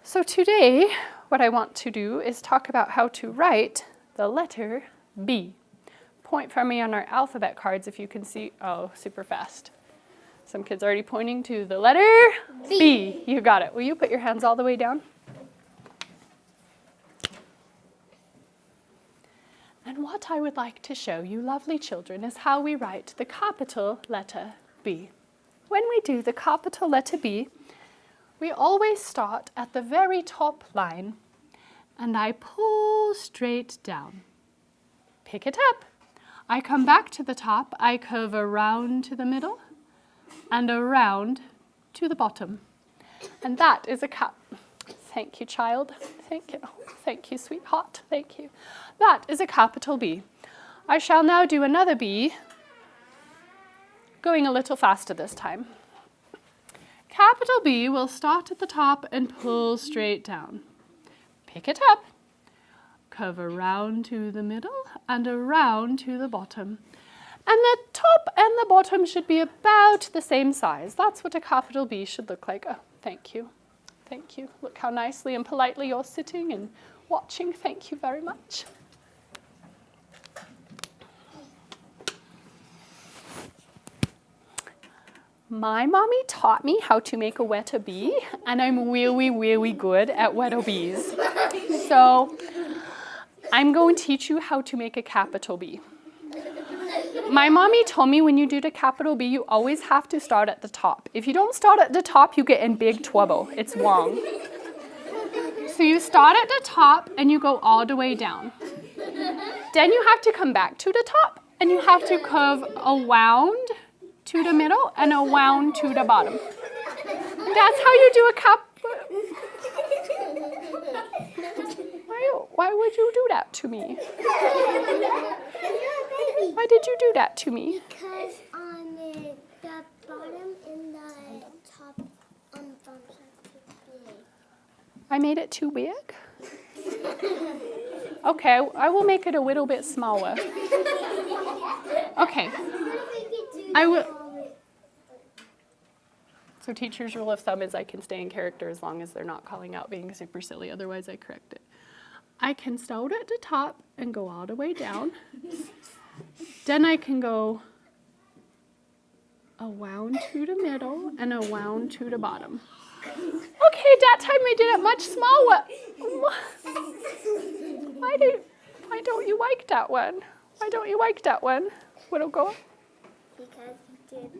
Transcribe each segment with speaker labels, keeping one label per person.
Speaker 1: So today, what I want to do is talk about how to write the letter B. Point for me on our alphabet cards if you can see. Oh, super fast. Some kids already pointing to the letter B. You got it. Will you put your hands all the way down? And what I would like to show you, lovely children, is how we write the capital letter B. When we do the capital letter B, we always start at the very top line, and I pull straight down. Pick it up. I come back to the top, I curve around to the middle, and around to the bottom. And that is a cap. Thank you, child. Thank you. Thank you, sweetheart. Thank you. That is a capital B. I shall now do another B, going a little faster this time. Capital B will start at the top and pull straight down. Pick it up. Curve around to the middle and around to the bottom. And the top and the bottom should be about the same size. That's what a capital B should look like. Oh, thank you. Thank you. Look how nicely and politely you're sitting and watching. Thank you very much. My mommy taught me how to make a letter B, and I'm really, really good at letter Bs. So I'm going to teach you how to make a capital B. My mommy told me when you do the capital B, you always have to start at the top. If you don't start at the top, you get in big trouble. It's wrong. So you start at the top and you go all the way down. Then you have to come back to the top and you have to curve around to the middle and around to the bottom. That's how you do a cap. Why would you do that to me? Why did you do that to me?
Speaker 2: Because on the bottom and the top bumps are too big.
Speaker 1: I made it too big? Okay, I will make it a little bit smaller. Okay. I will. So teacher's rule of thumb is I can stay in character as long as they're not calling out being super silly, otherwise I correct it. I can start at the top and go all the way down. Then I can go around to the middle and around to the bottom. Okay, that time I did it much smaller. Why don't you like that one? Why don't you like that one, little girl?
Speaker 2: Because you did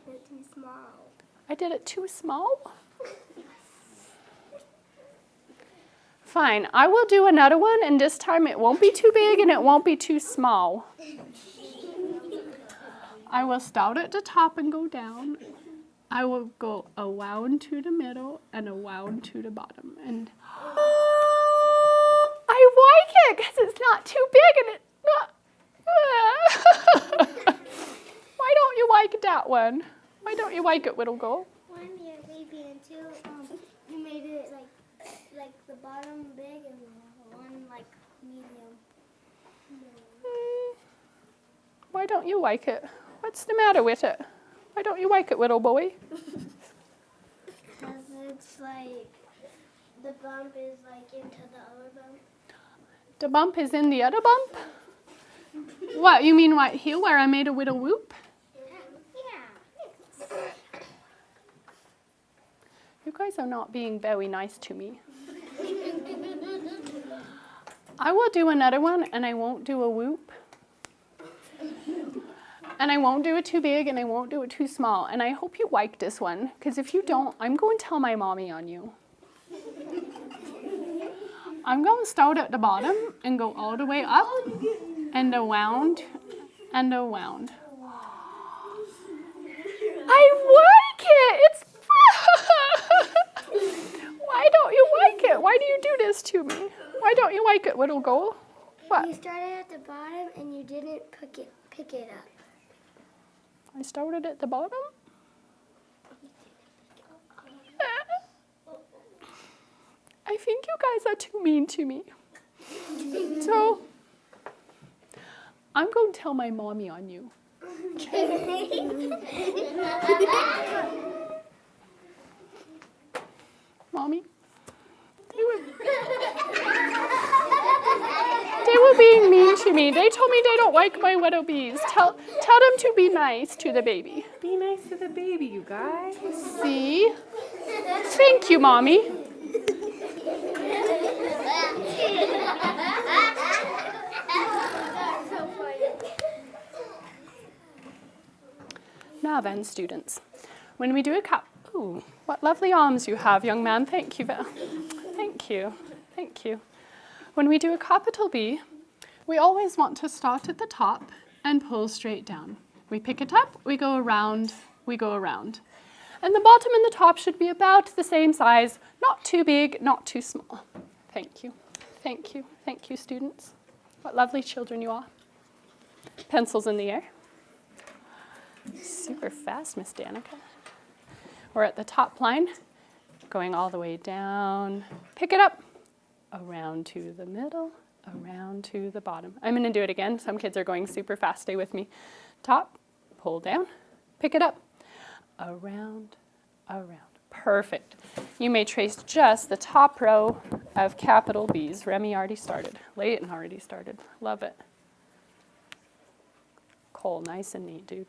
Speaker 2: it too small.
Speaker 1: I did it too small? Fine, I will do another one, and this time it won't be too big and it won't be too small. I will start at the top and go down. I will go around to the middle and around to the bottom. And I like it because it's not too big and it's not. Why don't you like that one? Why don't you like it, little girl?
Speaker 2: One year, baby, and two, you made it like the bottom big and one like medium.
Speaker 1: Why don't you like it? What's the matter with it? Why don't you like it, little boy?
Speaker 2: Because it's like the bump is like into the other bump.
Speaker 1: The bump is in the other bump? What, you mean right here where I made a little whoop?
Speaker 2: Yeah.
Speaker 1: You guys are not being very nice to me. I will do another one and I won't do a whoop. And I won't do it too big and I won't do it too small. And I hope you like this one, because if you don't, I'm going to tell my mommy on you. I'm going to start at the bottom and go all the way up and around and around. I like it! It's Why don't you like it? Why do you do this to me? Why don't you like it, little girl? What?
Speaker 2: You started at the bottom and you didn't pick it up.
Speaker 1: I started at the bottom? I think you guys are too mean to me. So, I'm going to tell my mommy on you. Mommy? They were being mean to me. They told me they don't like my little bees. Tell them to be nice to the baby.
Speaker 3: Be nice to the baby, you guys.
Speaker 1: See? Thank you, Mommy. Now then, students, when we do a ooh, what lovely arms you have, young man. Thank you. Thank you. Thank you. When we do a capital B, we always want to start at the top and pull straight down. We pick it up, we go around, we go around. And the bottom and the top should be about the same size, not too big, not too small. Thank you. Thank you. Thank you, students. What lovely children you are. Pencils in the air. Super fast, Miss Danica. We're at the top line, going all the way down. Pick it up, around to the middle, around to the bottom. I'm going to do it again. Some kids are going super fast. Stay with me. Top, pull down, pick it up, around, around. Perfect. You may trace just the top row of capital B's. Remy already started. Layton already started. Love it. Cole, nice and neat, dude.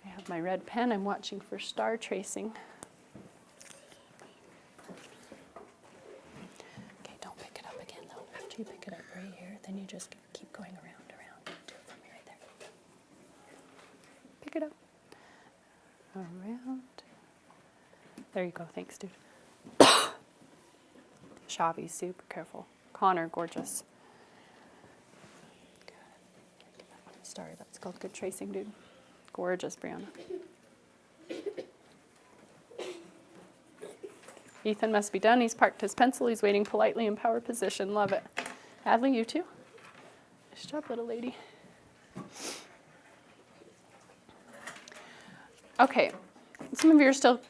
Speaker 1: I have my red pen. I'm watching for star tracing. Okay, don't pick it up again, though. After you pick it up right here, then you just keep going around. Do it for me right there. Pick it up. Around. There you go. Thanks, dude. Shavi, super careful. Connor, gorgeous. Sorry, that's called good tracing, dude. Gorgeous, Brianna. Ethan must be done. He's parked his pencil. He's waiting politely in power position. Love it. Adley, you too? Nice job, little lady. Okay, some of you are still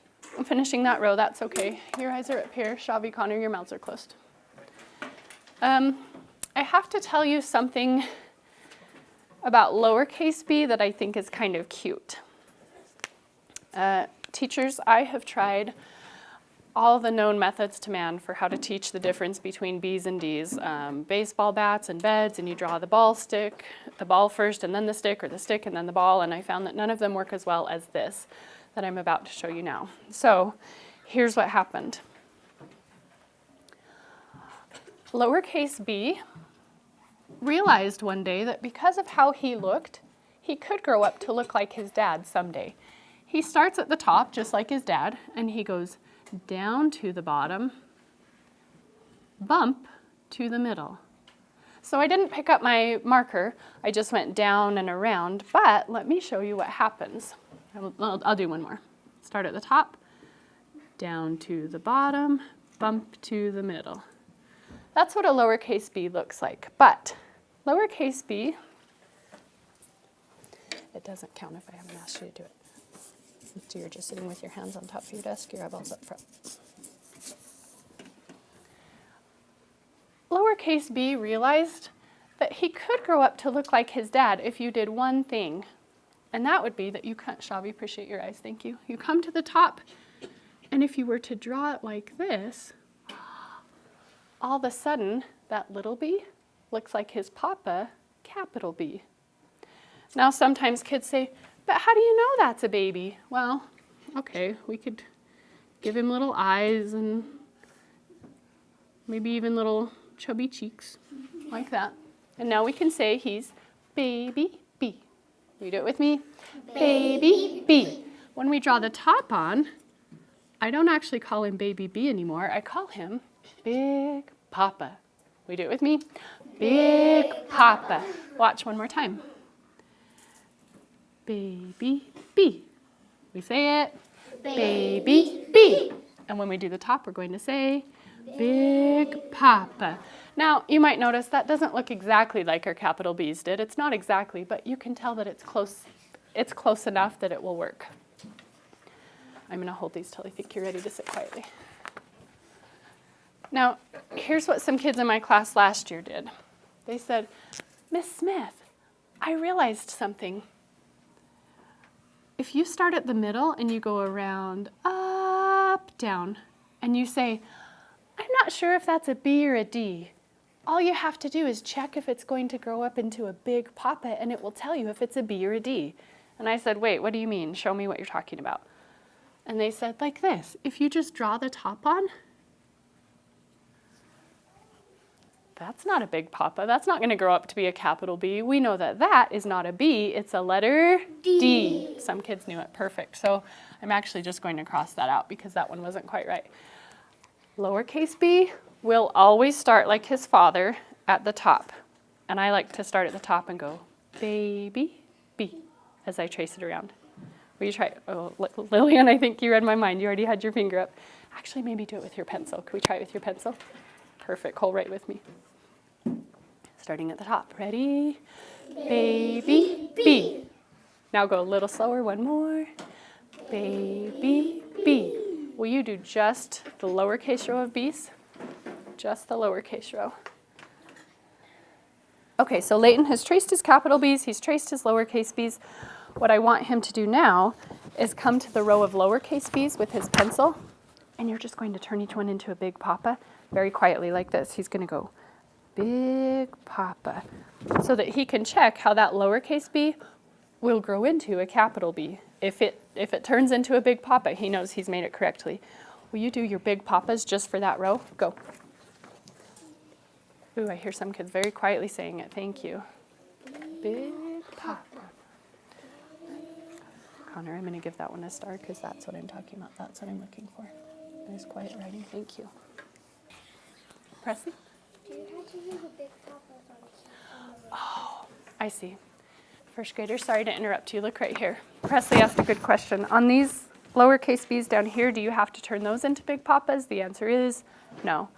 Speaker 1: finishing that row. That's okay. Your eyes are up here. Shavi, Connor, your mouths are closed. I have to tell you something about lowercase b that I think is kind of cute. Teachers, I have tried all the known methods to man for how to teach the difference between B's and D's. Baseball bats and beds, and you draw the ball first and then the stick, or the stick and then the ball, and I found that none of them work as well as this that I'm about to show you now. So here's what happened. Lowercase b realized one day that because of how he looked, he could grow up to look like his dad someday. He starts at the top, just like his dad, and he goes down to the bottom, bump to the middle. So I didn't pick up my marker, I just went down and around, but let me show you what happens. I'll do one more. Start at the top, down to the bottom, bump to the middle. That's what a lowercase b looks like, but lowercase b, it doesn't count if I haven't asked you to do it. So you're just sitting with your hands on top of your desk, your eyeballs up front. Lowercase b realized that he could grow up to look like his dad if you did one thing, and that would be that you come, Shavi, appreciate your eyes, thank you. You come to the top, and if you were to draw it like this, all of a sudden, that little b looks like his papa, capital B. Now, sometimes kids say, but how do you know that's a baby? Well, okay, we could give him little eyes and maybe even little chubby cheeks, like that. And now we can say he's baby B. You do it with me? Baby B. When we draw the top on, I don't actually call him baby B anymore. I call him Big Papa. We do it with me? Big Papa. Watch one more time. Baby B. We say it. Baby B. And when we do the top, we're going to say Big Papa. Now, you might notice that doesn't look exactly like our capital B's did. It's not exactly, but you can tell that it's close. It's close enough that it will work. I'm going to hold these till I think you're ready to sit quietly. Now, here's what some kids in my class last year did. They said, Miss Smith, I realized something. If you start at the middle and you go around, up, down and you say, I'm not sure if that's a B or a D, all you have to do is check if it's going to grow up into a big papa and it will tell you if it's a B or a D. And I said, wait, what do you mean? Show me what you're talking about. And they said, like this, if you just draw the top on, that's not a big papa. That's not going to grow up to be a capital B. We know that that is not a B. It's a letter D. Some kids knew it. Perfect. So I'm actually just going to cross that out because that one wasn't quite right. Lowercase b will always start like his father at the top. And I like to start at the top and go, baby, B, as I trace it around. Will you try? Oh, Lillian, I think you read my mind. You already had your finger up. Actually, maybe do it with your pencil. Can we try it with your pencil? Perfect. Hold right with me. Starting at the top. Ready? Baby, B. Now go a little slower. One more. Baby, B. Will you do just the lowercase row of B's? Just the lowercase row. Okay, so Leighton has traced his capital B's. He's traced his lowercase B's. What I want him to do now is come to the row of lowercase b's with his pencil, and you're just going to turn each one into a big papa very quietly like this. He's going to go, Big Papa, so that he can check how that lowercase b will grow into a capital B. If it turns into a Big Papa, he knows he's made it correctly. Will you do your Big Papas just for that row? Go. Ooh, I hear some kids very quietly saying it. Thank you. Big Papa. Connor, I'm going to give that one a star because that's what I'm talking about. That's what I'm looking for. Nice quiet writing. Thank you. Presley?
Speaker 2: Do you have to use a big papa on the
Speaker 1: Oh, I see. First graders, sorry to interrupt you. Look right here. Presley asked a good question. On these lowercase b's down here, do you have to turn those into Big Papas? The answer is no.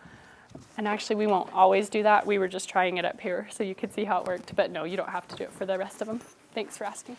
Speaker 1: And actually, we won't always do that. We were just trying it up here so you could see how it worked. But no, you don't have to do it for the rest of them. Thanks for asking.